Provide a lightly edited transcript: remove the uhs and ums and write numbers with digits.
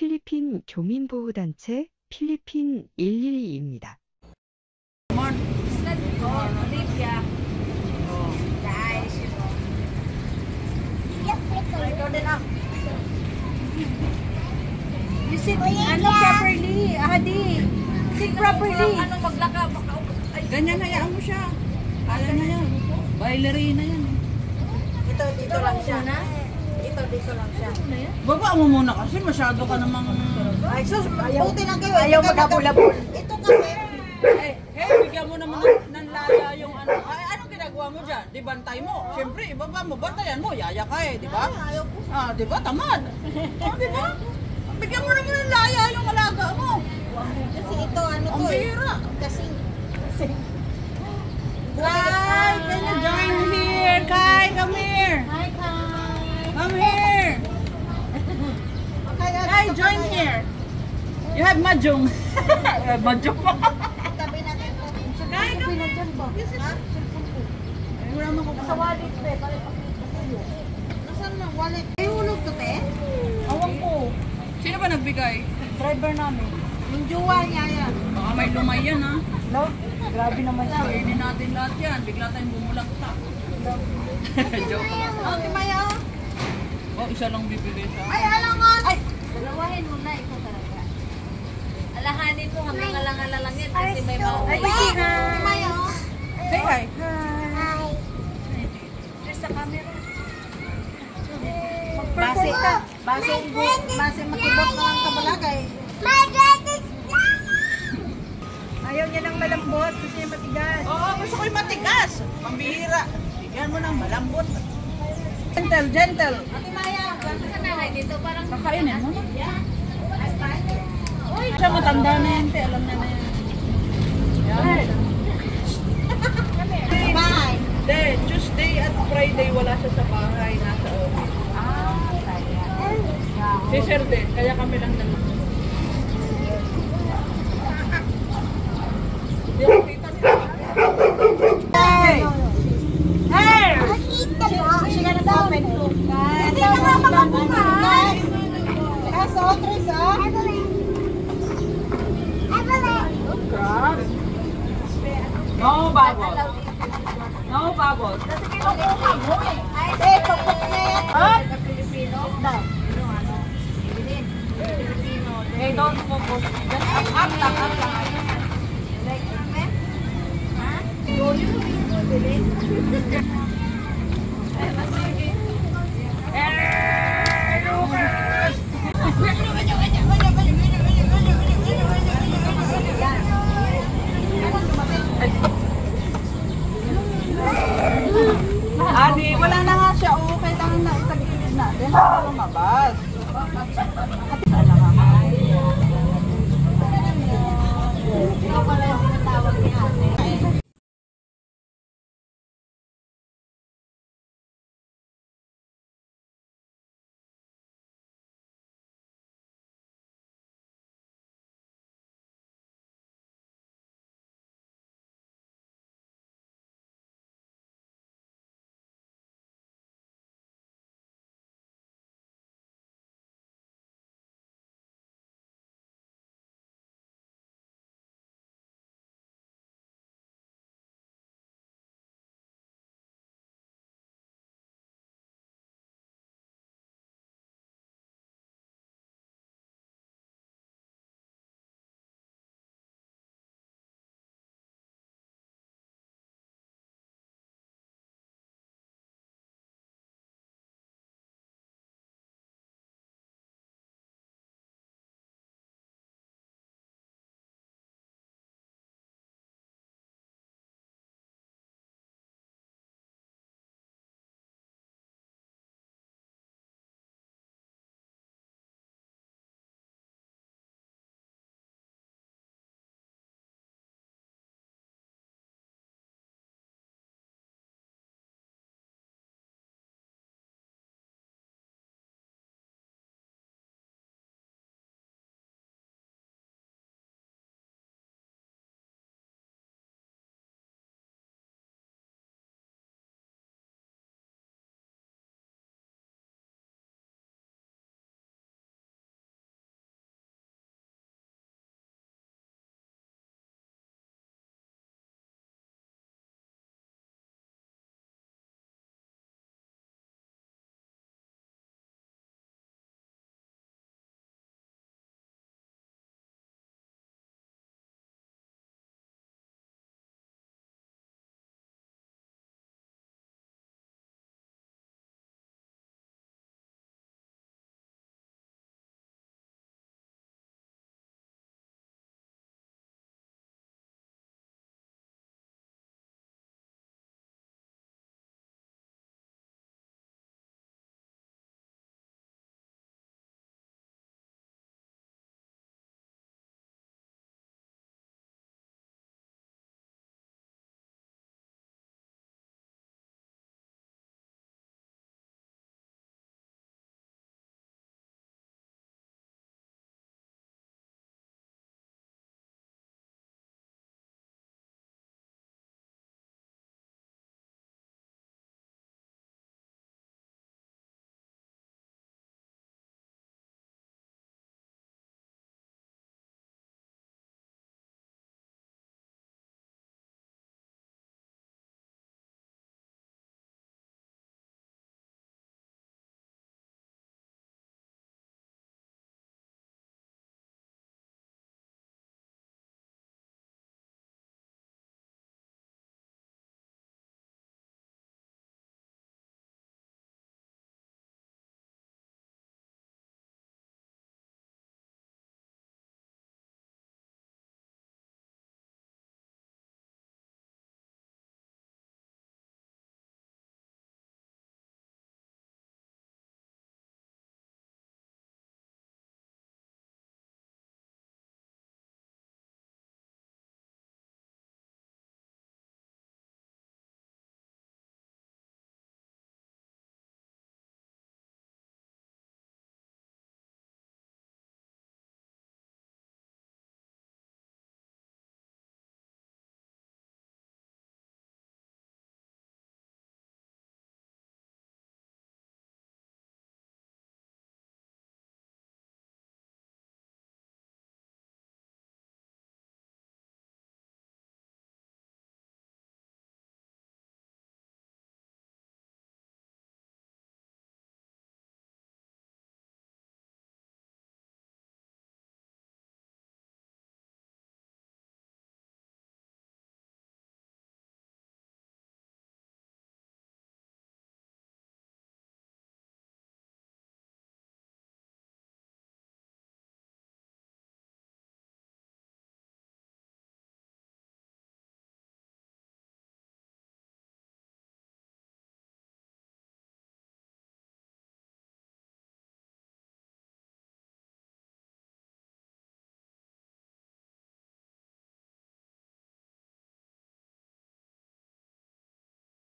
필리핀 교민보호단체 필리핀 112입니다. You sit properly, Adi. Sit properly. Ganyan na yan mo siya. Kaya na yan. Bailarina yan. Dito lang siya. Dito lang siya. Baba mo muna kasi masyado ka namang... Ay, sus, buti lang kayo. Ayaw magkabulabol. Ito kasi. Bigyan mo naman ng laya yung ano. Ay, anong ginagawa mo dyan? Di bantay mo. Siyempre, ibaba mo. Bantayan mo. Yaya ka di ba? Ayaw po. Di ba? Tamad. Di ba? Bigyan mo naman ng laya yung alaga mo. Kasi ito, ano Ang to eh. bihira. Kasi. Kai, can you join here? Kai, come here. Hi, Kai. Come here. Kai, join here. You have mahjong. Mahjong. Tabi natin ito. Kai, come here. Ay, wala mo ko. Sa wallet, be. Para ipakita sa'yo. Nasaan na wallet? Ay, hulog to, te? Awang ko. Sino ba nagbigay? Driver namin. Yung jowa niya yan. Baka may lumay yan ha. No? Grabe naman siya. Kainin natin lahat yan. Bigla tayong bumulakta. Joke lang. Oh, di Maya, oh. Oh, isa lang bibigay sa... Ay, alangan. Ay, Dalawahin mo na, ito talaga. Alahanin mo hanggang alang-alang yan kasi may ay, mauwi. di Maya, oh. Say hi. There's sa camera. Base makibot na ang kabalagay. Ayaw niya ng malambot kasi matigas. Oo, gusto ko yung matigas. Pambihira. Bigyan mo ng malambot. Gentle, gentle. Ate Maya, Sa nanay dito, parang... Kakainin mo na. Siya matanda na yan, te. Alam na yan. Yan. bahay. De, Tuesday at Friday wala siya sa bahay. Nasa office. Si Sir de, kaya kami lang naman. Hindi ako kita nila. Hey! Hey! Siya na daw, may tulog. Hindi na nga makabuhay. Kaso, Tris, ah? No bubble. No bubble. Ay, pagpuk na yan. Up! Hey, don't focus. Just up lang, up lang. Ay, mas